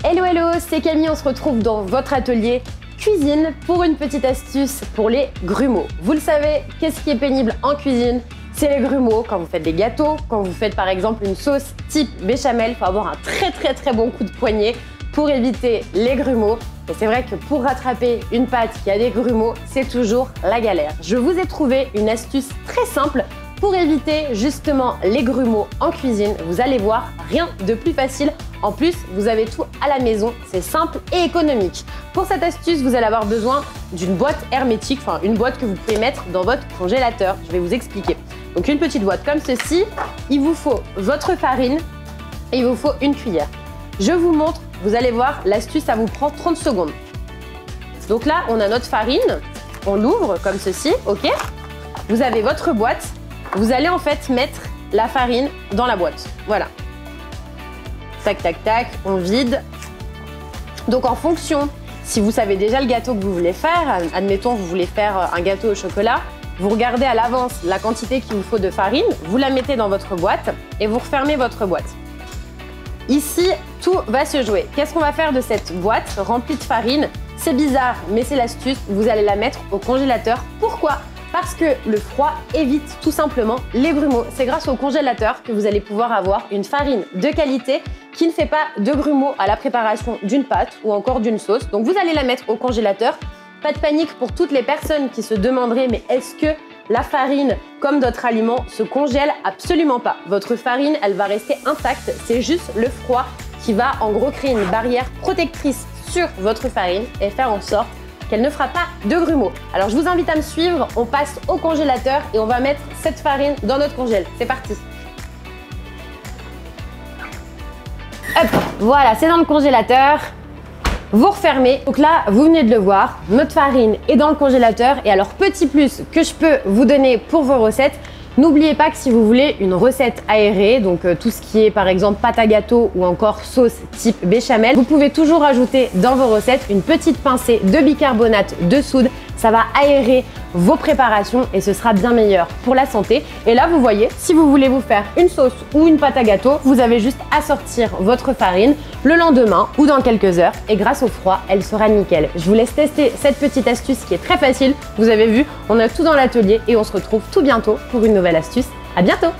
Hello hello, c'est Camille, on se retrouve dans votre atelier cuisine pour une petite astuce pour les grumeaux. Vous le savez, qu'est-ce qui est pénible en cuisine? C'est les grumeaux. Quand vous faites des gâteaux, quand vous faites par exemple une sauce type béchamel, il faut avoir un très bon coup de poignet pour éviter les grumeaux. Et c'est vrai que pour rattraper une pâte qui a des grumeaux, c'est toujours la galère. Je vous ai trouvé une astuce très simple pour éviter justement les grumeaux en cuisine. Vous allez voir, rien de plus facile. En plus, vous avez tout à la maison, c'est simple et économique. Pour cette astuce, vous allez avoir besoin d'une boîte hermétique, enfin une boîte que vous pouvez mettre dans votre congélateur. Je vais vous expliquer. Donc une petite boîte comme ceci, il vous faut votre farine et il vous faut une cuillère. Je vous montre, vous allez voir, l'astuce, ça vous prend 30 secondes. Donc là, on a notre farine, on l'ouvre comme ceci, ok? Vous avez votre boîte, vous allez en fait mettre la farine dans la boîte, voilà. Tac, tac, tac, on vide. Donc en fonction, si vous savez déjà le gâteau que vous voulez faire, admettons vous voulez faire un gâteau au chocolat, vous regardez à l'avance la quantité qu'il vous faut de farine, vous la mettez dans votre boîte et vous refermez votre boîte. Ici, tout va se jouer. Qu'est-ce qu'on va faire de cette boîte remplie de farine? C'est bizarre, mais c'est l'astuce, vous allez la mettre au congélateur. Pourquoi? Parce que le froid évite tout simplement les grumeaux. C'est grâce au congélateur que vous allez pouvoir avoir une farine de qualité qui ne fait pas de grumeaux à la préparation d'une pâte ou encore d'une sauce. Donc vous allez la mettre au congélateur. Pas de panique pour toutes les personnes qui se demanderaient mais est-ce que la farine, comme d'autres aliments, se congèle? Absolument pas. Votre farine, elle va rester intacte. C'est juste le froid qui va en gros créer une barrière protectrice sur votre farine et faire en sorte qu'elle ne fera pas de grumeaux. Alors je vous invite à me suivre, on passe au congélateur et on va mettre cette farine dans notre congèle. C'est parti. Hop, voilà, c'est dans le congélateur. Vous refermez. Donc là, vous venez de le voir, notre farine est dans le congélateur. Et alors, petit plus que je peux vous donner pour vos recettes, n'oubliez pas que si vous voulez une recette aérée, donc tout ce qui est par exemple pâte à gâteau ou encore sauce type béchamel, vous pouvez toujours ajouter dans vos recettes une petite pincée de bicarbonate de soude. Ça va aérer vos préparations et ce sera bien meilleur pour la santé. Et là, vous voyez, si vous voulez vous faire une sauce ou une pâte à gâteau, vous avez juste à sortir votre farine le lendemain ou dans quelques heures et grâce au froid, elle sera nickel. Je vous laisse tester cette petite astuce qui est très facile. Vous avez vu, on a tout dans l'atelier et on se retrouve tout bientôt pour une nouvelle astuce. À bientôt!